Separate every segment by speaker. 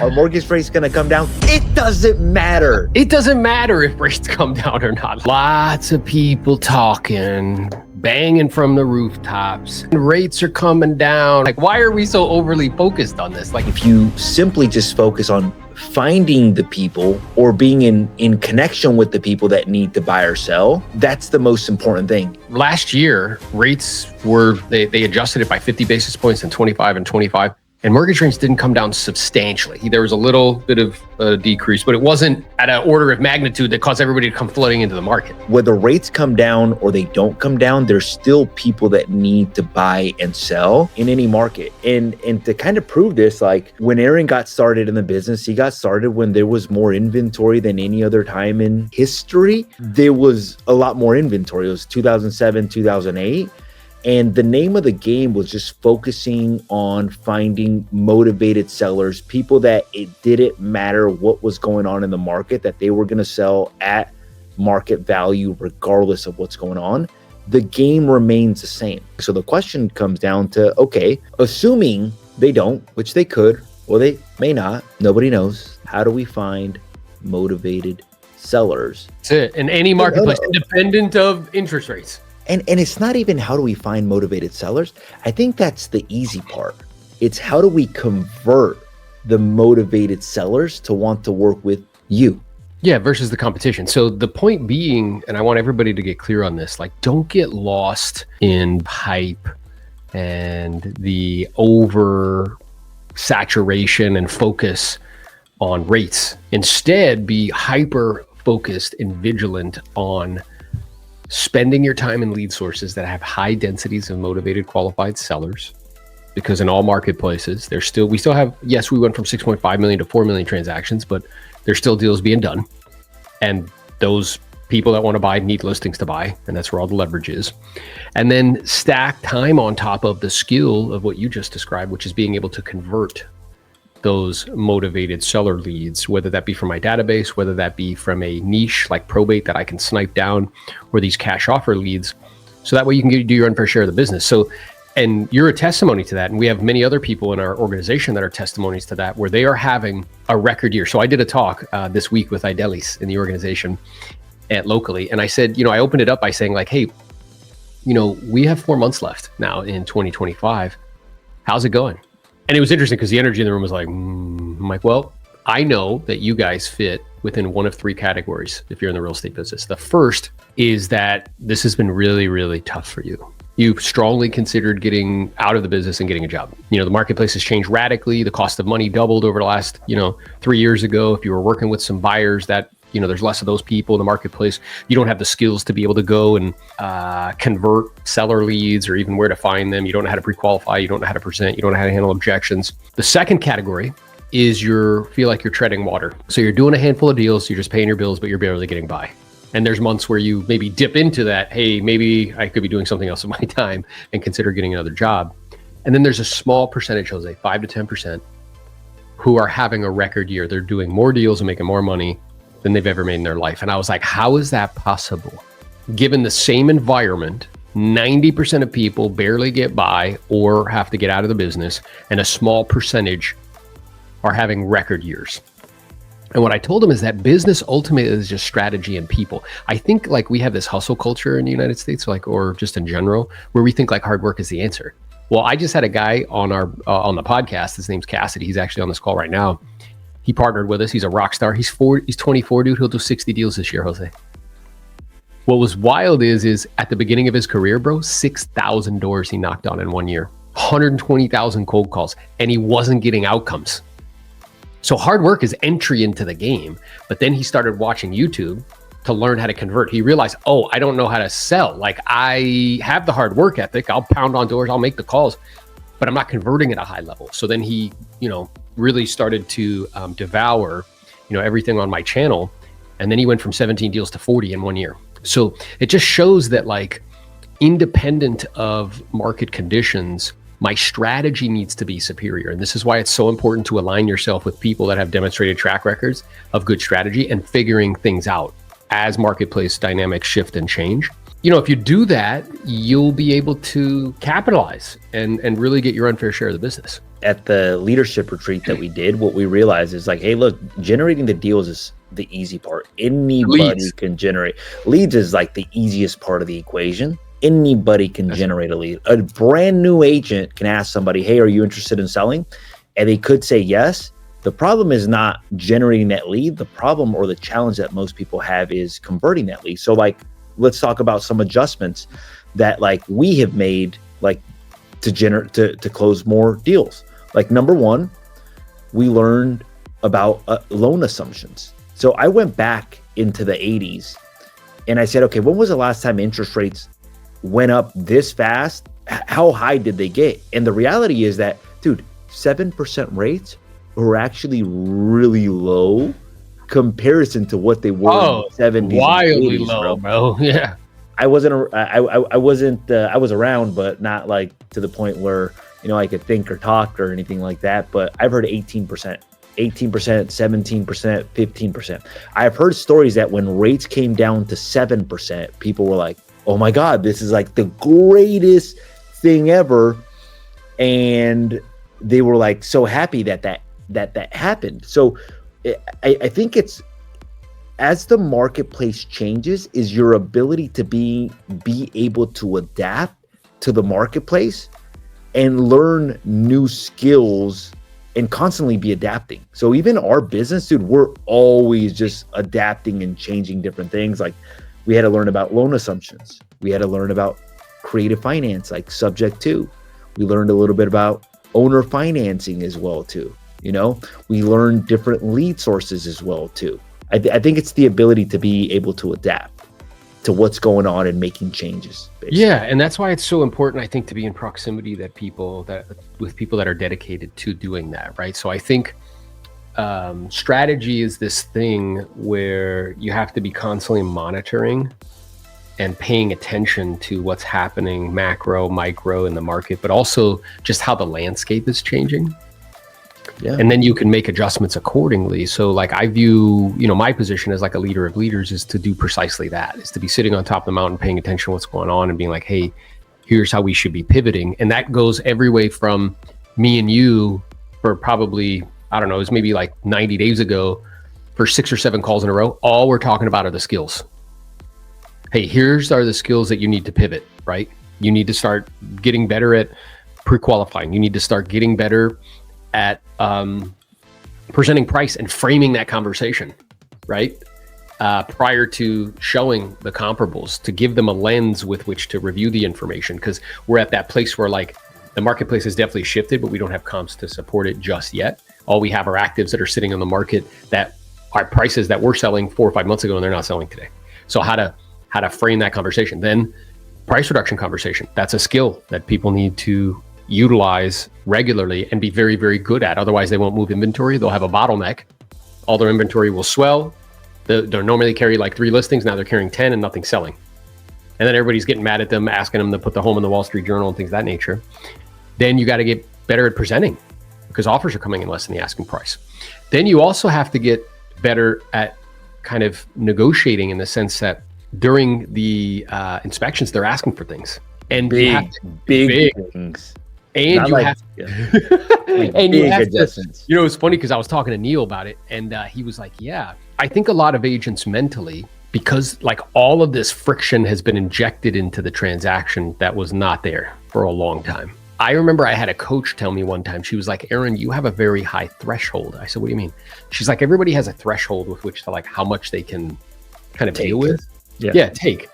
Speaker 1: Are mortgage rates going to come down? It doesn't matter.
Speaker 2: It doesn't matter if rates come down or not. Lots of people talking, banging from the rooftops. Rates are coming down. Like, why are we so overly focused on this? Like,
Speaker 1: if you simply just focus on finding the people or being in connection with the people that need to buy or sell, that's the most important thing.
Speaker 2: Last year, rates were, they adjusted it by 50 basis points in 25 and 25. And mortgage rates didn't come down substantially. There was a little bit of a decrease, but it wasn't at an order of magnitude that caused everybody to come flooding into the market.
Speaker 1: Whether rates come down or they don't come down, there's still people that need to buy and sell in any market. And to kind of prove this, like when Aaron got started in the business, he got started when there was more inventory than any other time in history. There was a lot more inventory. It was 2007, 2008. And the name of the game was just focusing on finding motivated sellers, people that it didn't matter what was going on in the market, that they were going to sell at market value regardless of what's going on. The game remains the same. So the question comes down to, okay, assuming they don't, which they could, or they may not, nobody knows, how do we find motivated sellers?
Speaker 2: That's it. In any marketplace, independent of interest rates.
Speaker 1: And it's not even how do we find motivated sellers. I think that's the easy part. It's how do we convert the motivated sellers to want to work with you?
Speaker 2: Yeah, versus the competition. So the point being, and I want everybody to get clear on this, like don't get lost in hype and the over saturation and focus on rates. Instead, be hyper focused and vigilant on spending your time in lead sources that have high densities of motivated qualified sellers, because in all marketplaces, we still have, yes, we went from 6.5 million to 4 million transactions, but there's still deals being done. And those people that want to buy need listings to buy, and that's where all the leverage is. And then stack time on top of the skill of what you just described, which is being able to convert those motivated seller leads, whether that be from my database, whether that be from a niche like probate that I can snipe down, or these cash offer leads. So that way you can do your unfair share of the business. So, and you're a testimony to that. And we have many other people in our organization that are testimonies to that, where they are having a record year. So I did a talk this week with Idelis in the organization locally. And I said, I opened it up by saying like, hey, we have 4 months left now in 2025. How's it going? And it was interesting because the energy in the room was like, I'm like, well, I know that you guys fit within one of 3 categories if you're in the real estate business. The first is that this has been really, really tough for you. You've strongly considered getting out of the business and getting a job. The marketplace has changed radically. The cost of money doubled over the last, 3 years ago. If you were working with some buyers that, there's less of those people in the marketplace. You don't have the skills to be able to go and convert seller leads or even where to find them. You don't know how to pre-qualify. You don't know how to present. You don't know how to handle objections. The second category is feel like you're treading water. So you're doing a handful of deals. You're just paying your bills, but you're barely getting by. And there's months where you maybe dip into that. Hey, maybe I could be doing something else with my time and consider getting another job. And then there's a small percentage, Jose, 5 to 10%, who are having a record year. They're doing more deals and making more money than they've ever made in their life. And I was like, how is that possible? Given the same environment, 90% of people barely get by or have to get out of the business, and a small percentage are having record years. And what I told them is that business ultimately is just strategy and people. I think like we have this hustle culture in the United States, or just in general, where we think like hard work is the answer. Well, I just had a guy on on the podcast. His name's Cassidy. He's actually on this call right now. He partnered with us. He's a rock star. He's 24, dude. He'll do 60 deals this year, Jose. What was wild is at the beginning of his career, bro, 6,000 doors he knocked on in 1 year, 120,000 cold calls, and he wasn't getting outcomes. So hard work is entry into the game. But then he started watching YouTube to learn how to convert. He realized, I don't know how to sell. Like I have the hard work ethic. I'll pound on doors. I'll make the calls, but I'm not converting at a high level. So then he, really started to devour, everything on my channel. And then he went from 17 deals to 40 in 1 year. So it just shows that like independent of market conditions, my strategy needs to be superior. And this is why it's so important to align yourself with people that have demonstrated track records of good strategy and figuring things out as marketplace dynamics shift and change. if you do that, you'll be able to capitalize and really get your unfair share of the business.
Speaker 1: At the leadership retreat that we did, what we realized is like, hey, look, generating the deals is the easy part. Anybody can generate leads. Is like the easiest part of the equation. Anybody can generate a lead. A brand new agent can ask somebody, hey, are you interested in selling? And they could say yes. The problem is not generating that lead. The problem or the challenge that most people have is converting that lead. So like, let's talk about some adjustments that like we have made like to close more deals. Like number one, we learned about loan assumptions. So I went back into the 80s and I said, okay, when was the last time interest rates went up this fast? How high did they get? And the reality is that, dude, 7% rates were actually really low comparison to what they were in the 70s.
Speaker 2: Wildly
Speaker 1: and 80s,
Speaker 2: low, bro. Yeah.
Speaker 1: I was around, but not like to the point where, I could think or talk or anything like that. But I've heard 18%, 17%, 15%. I've heard stories that when rates came down to 7%, people were like, oh my God, this is like the greatest thing ever. And they were like so happy that happened. So I think it's, as the marketplace changes, is your ability to be able to adapt to the marketplace and learn new skills and constantly be adapting. So even our business, dude, we're always just adapting and changing different things. Like we had to learn about loan assumptions. We had to learn about creative finance, like subject to. We learned a little bit about owner financing as well too. We learned different lead sources as well too. I think it's the ability to be able to adapt to what's going on and making changes. Basically.
Speaker 2: Yeah, and that's why it's so important, I think, to be in proximity with people that are dedicated to doing that, right? So I think strategy is this thing where you have to be constantly monitoring and paying attention to what's happening macro, micro in the market, but also just how the landscape is changing. Yeah. And then you can make adjustments accordingly. So like I view, my position as like a leader of leaders is to do precisely that, is to be sitting on top of the mountain, paying attention to what's going on and being like, hey, here's how we should be pivoting. And that goes every way from me and you for probably, I don't know, it was maybe like 90 days ago for 6 or 7 calls in a row. All we're talking about are the skills. Hey, here's are the skills that you need to pivot, right? You need to start getting better at pre-qualifying. You need to start getting better at presenting price and framing that conversation, right? Prior to showing the comparables, to give them a lens with which to review the information, because we're at that place where like the marketplace has definitely shifted, but we don't have comps to support it just yet. All we have are actives that are sitting on the market that are prices that we're selling 4 or 5 months ago and they're not selling today. So how to frame that conversation. Then price reduction conversation. That's a skill that people need to utilize regularly and be very, very good at. Otherwise, they won't move inventory. They'll have a bottleneck. All their inventory will swell. They normally carry like 3 listings. Now they're carrying 10 and nothing's selling. And then everybody's getting mad at them, asking them to put the home in the Wall Street Journal and things of that nature. Then you got to get better at presenting because offers are coming in less than the asking price. Then you also have to get better at kind of negotiating in the sense that during the inspections, they're asking for things. And
Speaker 1: big things.
Speaker 2: And
Speaker 1: not
Speaker 2: you
Speaker 1: like,
Speaker 2: have
Speaker 1: like
Speaker 2: and
Speaker 1: big
Speaker 2: you have
Speaker 1: adjustments.
Speaker 2: to, it's funny because I was talking to Neil about it and he was like, yeah, I think a lot of agents mentally, because like all of this friction has been injected into the transaction that was not there for a long time. I remember I had a coach tell me one time, she was like, Aaron, you have a very high threshold. I said, what do you mean? She's like, everybody has a threshold with which to like how much they can kind of deal with. Yeah, take.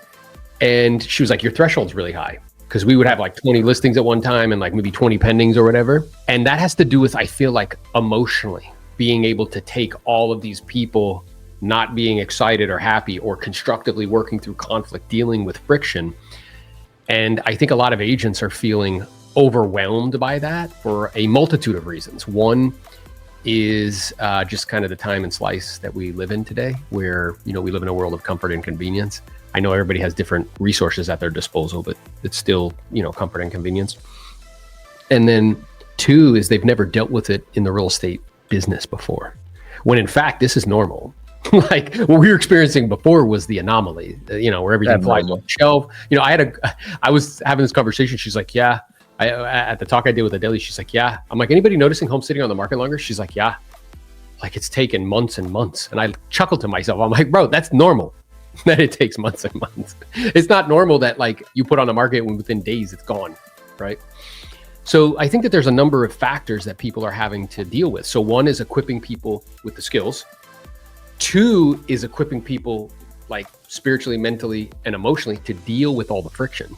Speaker 2: And she was like, your threshold's really high. Because we would have like 20 listings at one time and like maybe 20 pendings or whatever. And that has to do with, I feel like emotionally being able to take all of these people not being excited or happy or constructively working through conflict, dealing with friction. And I think a lot of agents are feeling overwhelmed by that for a multitude of reasons. One is just kind of the time and slice that we live in today, where, we live in a world of comfort and convenience. I know everybody has different resources at their disposal, but it's still, comfort and convenience. And then 2 is they've never dealt with it in the real estate business before, when in fact, this is normal. Like what we were experiencing before was the anomaly, where everything flies off the shelf. I was having this conversation. She's like, yeah. At the talk I did with Adele, she's like, yeah. I'm like, anybody noticing home sitting on the market longer? She's like, yeah. Like it's taken months and months. And I chuckled to myself. I'm like, bro, that's normal that it takes months and months. It's not normal that like you put on the market and within days it's gone, right? So I think that there's a number of factors that people are having to deal with. So one is equipping people with the skills. Two is equipping people like spiritually, mentally, and emotionally to deal with all the friction,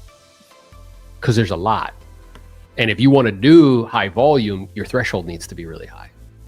Speaker 2: because there's a lot. And if you want to do high volume, your threshold needs to be really high.